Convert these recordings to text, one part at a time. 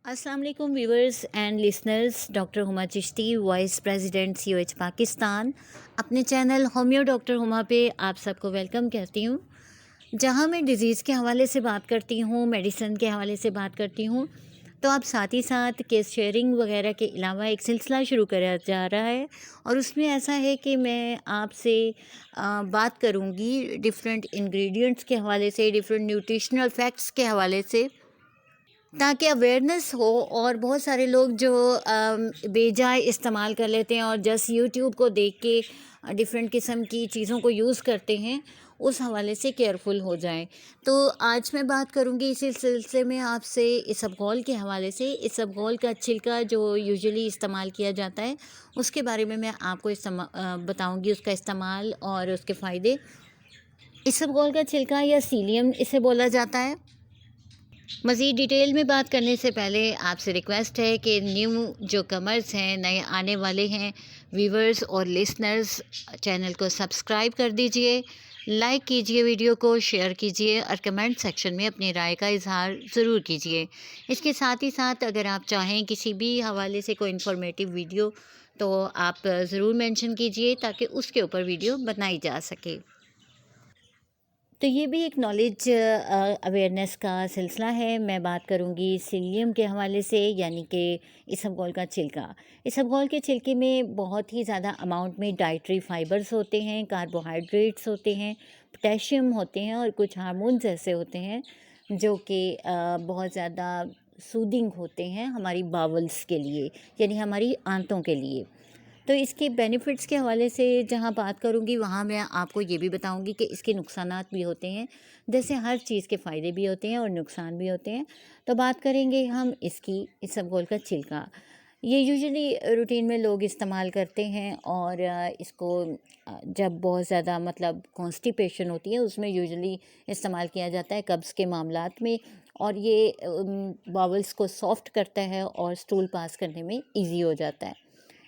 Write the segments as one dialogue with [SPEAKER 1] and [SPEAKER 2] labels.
[SPEAKER 1] अस्सलाम वालेकुम viewers and listeners. Doctor Huma Chishti, vice president COH Pakistan, अपने चैनल होम्यो डॉक्टर हुमा पे आप सबको वेलकम कहती हूँ, जहाँ मैं डिज़ीज़ के हवाले से बात करती हूँ, मेडिसिन के हवाले से बात करती हूँ। तो आप साथ ही साथ केस शेयरिंग वगैरह के अलावा एक सिलसिला शुरू करा जा रहा है और उसमें ऐसा है कि मैं आपसे बात करूँगी डिफरेंट इंग्रेडिएंट्स के हवाले से, डिफरेंट न्यूट्रिशनल फैक्ट्स के हवाले से, ताकि अवेयरनेस हो। और बहुत सारे लोग जो बेजाय इस्तेमाल कर लेते हैं और जस्ट यूट्यूब को देख के डिफरेंट किस्म की चीज़ों को यूज़ करते हैं, उस हवाले से केयरफुल हो जाएं। तो आज मैं बात करूंगी इसी सिलसिले में आपसे इसबगोल के हवाले से। इसबगोल का छिलका जो यूजुअली इस्तेमाल किया जाता है, उसके बारे में मैं आपको बताऊंगी, उसका इस्तेमाल और उसके फ़ायदे। इसबगोल का छिलका या सीलियम इसे बोला जाता है। मज़ीद डिटेल में बात करने से पहले आपसे रिक्वेस्ट है कि न्यू जो कमर्स हैं, नए आने वाले हैं व्यूवर्स और लिसनर्स, चैनल को सब्सक्राइब कर दीजिए, लाइक कीजिए, वीडियो को शेयर कीजिए और कमेंट सेक्शन में अपनी राय का इजहार ज़रूर कीजिए। इसके साथ ही साथ अगर आप चाहें किसी भी हवाले से कोई इन्फॉर्मेटिव वीडियो, तो आप ज़रूर मेंशन कीजिए ताकि उसके ऊपर वीडियो बनाई जा सके। तो ये भी एक नॉलेज अवेयरनेस का सिलसिला है। मैं बात करूँगी सीलियम के हवाले से, यानी कि इसबगोल का छिलका। इसबगोल के छिलके में बहुत ही ज़्यादा अमाउंट में डाइटरी फाइबर्स होते हैं, कार्बोहाइड्रेट्स होते हैं, पोटेशियम होते हैं और कुछ हार्मोन्स ऐसे होते हैं जो कि बहुत ज़्यादा सूदिंग होते हैं हमारी बावल्स के लिए, यानी हमारी आंतों के लिए। तो इसके बेनिफिट्स के हवाले से जहाँ बात करूँगी, वहाँ मैं आपको ये भी बताऊँगी कि इसके नुकसानात भी होते हैं। जैसे हर चीज़ के फ़ायदे भी होते हैं और नुकसान भी होते हैं। तो बात करेंगे हम इसकी, इसबगोल का छिलका। ये यूजुअली रूटीन में लोग इस्तेमाल करते हैं और इसको जब बहुत ज़्यादा मतलब कॉन्स्टिपेशन होती है, उसमें यूजुअली इस्तेमाल किया जाता है, कब्ज़ के मामलात में। और ये बावल्स को सॉफ्ट करता है और स्टूल पास करने में ईज़ी हो जाता है।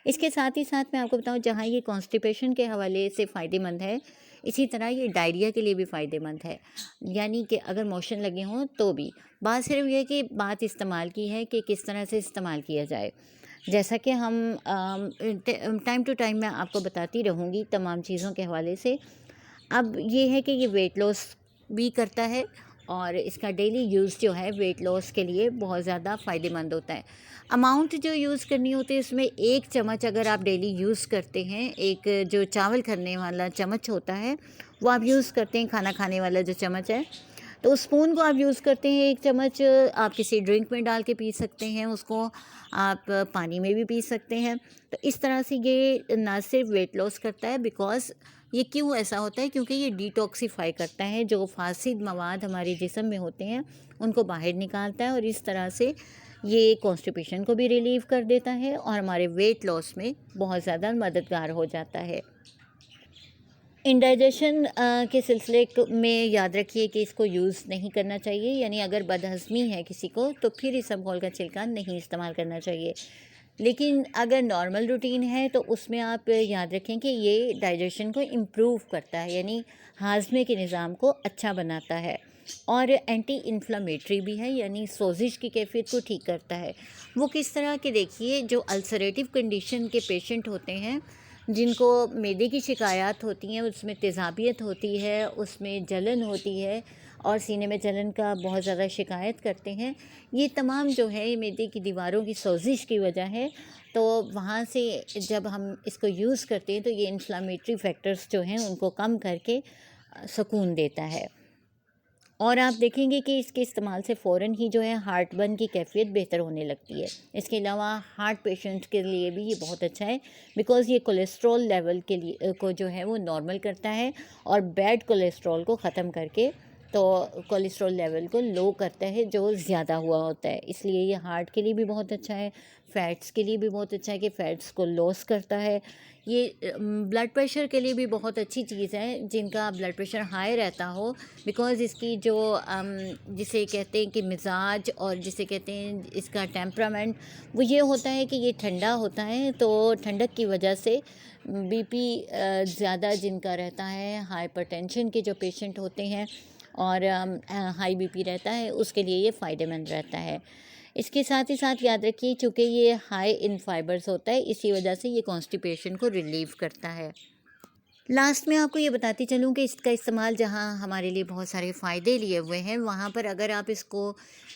[SPEAKER 1] इसके साथ ही साथ मैं आपको बताऊं, जहाँ ये कॉन्स्टिपेशन के हवाले से फ़ायदेमंद है, इसी तरह ये डायरिया के लिए भी फ़ायदेमंद है। यानी कि अगर मोशन लगे हों तो भी। बात सिर्फ ये कि बात इस्तेमाल की है कि किस तरह से इस्तेमाल किया जाए। जैसा कि हम टाइम टू टाइम मैं आपको बताती रहूँगी तमाम चीज़ों के हवाले से। अब ये है कि ये वेट लॉस भी करता है और इसका डेली यूज़ जो है वेट लॉस के लिए बहुत ज़्यादा फ़ायदेमंद होता है। अमाउंट जो यूज़ करनी होती है, उसमें 1 चम्मच अगर आप डेली यूज़ करते हैं, एक जो चावल करने वाला चम्मच होता है वो आप यूज़ करते हैं, खाना खाने वाला जो चम्मच है, तो उस स्पून को आप यूज़ करते हैं। 1 चम्मच आप किसी ड्रिंक में डाल के पी सकते हैं, उसको आप पानी में भी पी सकते हैं। तो इस तरह से ये ना सिर्फ वेट लॉस करता है, बिकॉज़ ये क्यों ऐसा होता है, क्योंकि ये डिटॉक्सिफाई करता है, जो फासिद मवाद हमारे जिस्म में होते हैं उनको बाहर निकालता है और इस तरह से ये कॉन्स्टिपेशन को भी रिलीव कर देता है और हमारे वेट लॉस में बहुत ज़्यादा मददगार हो जाता है। इंडाइजेशन के सिलसिले में याद रखिए कि इसको यूज़ नहीं करना चाहिए, यानी अगर बदहज़मी है किसी को तो फिर इसबगोल का छिलका नहीं इस्तेमाल करना चाहिए। लेकिन अगर नॉर्मल रूटीन है तो उसमें आप याद रखें कि ये डाइजेशन को इम्प्रूव करता है, यानी हाजमे के निज़ाम को अच्छा बनाता है और एंटी इन्फ्लामेटरी भी है, यानी सोजिश की कैफियत को ठीक करता है। वो किस तरह के, देखिए, जो अल्सरेटिव कंडीशन के पेशेंट होते हैं, जिनको मैदे की शिकायत होती हैं, उसमें तेज़ाबियत होती है, उसमें जलन होती है और सीने में जलन का बहुत ज़्यादा शिकायत करते हैं, ये तमाम जो है ये मैदे की दीवारों की सोजिश की वजह है। तो वहाँ से जब हम इसको यूज़ करते हैं तो ये इन्फ्लामेटरी फैक्टर्स जो हैं उनको कम करके सुकून देता है। और आप देखेंगे कि इसके इस्तेमाल से फ़ौरन ही जो है हार्ट बर्न की कैफियत बेहतर होने लगती है। इसके अलावा हार्ट पेशेंट्स के लिए भी ये बहुत अच्छा है, बिकॉज़ ये कोलेस्ट्रॉल लेवल के लिए को जो है वो नॉर्मल करता है और बैड कोलेस्ट्रॉल को ख़त्म करके तो कोलेस्ट्रॉल लेवल को लो करता है जो ज़्यादा हुआ होता है। इसलिए ये हार्ट के लिए भी बहुत अच्छा है, फ़ैट्स के लिए भी बहुत अच्छा है कि फ़ैट्स को लॉस करता है। ये ब्लड प्रेशर के लिए भी बहुत अच्छी चीज़ है, जिनका ब्लड प्रेशर हाई रहता हो, बिकॉज़ इसकी जो जिसे कहते हैं कि मिजाज और जिसे कहते हैं इसका टेम्परामेंट, वो ये होता है कि ये ठंडा होता है। तो ठंडक की वजह से बीपी ज़्यादा जिनका रहता है, हाइपरटेंशन के जो पेशेंट होते हैं और हाई बीपी रहता है, उसके लिए ये फ़ायदेमंद रहता है। اس کے ساتھ ہی ساتھ یاد رکھیے چونکہ یہ ہائی ان فائبرز ہوتا ہے، اسی وجہ سے یہ کانسٹیپیشن کو ریلیو کرتا ہے۔ لاسٹ میں آپ کو یہ بتاتی چلوں کہ اس کا استعمال جہاں ہمارے لیے بہت سارے فائدے لیے ہوئے ہیں، وہاں پر اگر آپ اس کو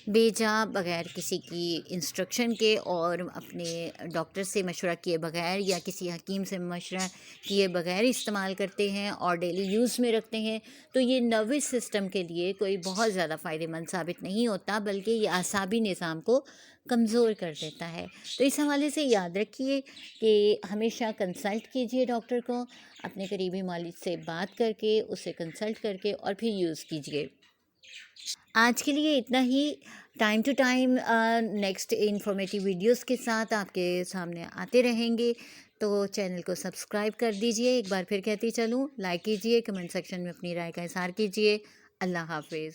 [SPEAKER 1] بے جا بغیر کسی کی انسٹرکشن کے اور اپنے ڈاکٹر سے مشورہ کیے بغیر یا کسی حکیم سے مشورہ کیے بغیر استعمال کرتے ہیں اور ڈیلی یوز میں رکھتے ہیں تو یہ نروس سسٹم کے لیے کوئی بہت زیادہ فائدہ مند ثابت نہیں ہوتا، بلکہ یہ اعصابی نظام کو کمزور کر دیتا ہے۔ تو اس حوالے سے یاد رکھیے کہ ہمیشہ کنسلٹ کیجیے ڈاکٹر کو، اپنے قریبی معالج سے بات کر کے، اسے کنسلٹ کر کے اور پھر یوز کیجیے۔ آج کے لیے اتنا ہی۔ Time to time next informative videos کے ساتھ آپ کے سامنے آتے رہیں گے، تو چینل کو سبسکرائب کر دیجئے۔ ایک بار پھر کہتی چلوں، لائک کیجئے، کمنٹ سیکشن میں اپنی رائے کا اظہار کیجئے۔ اللہ حافظ۔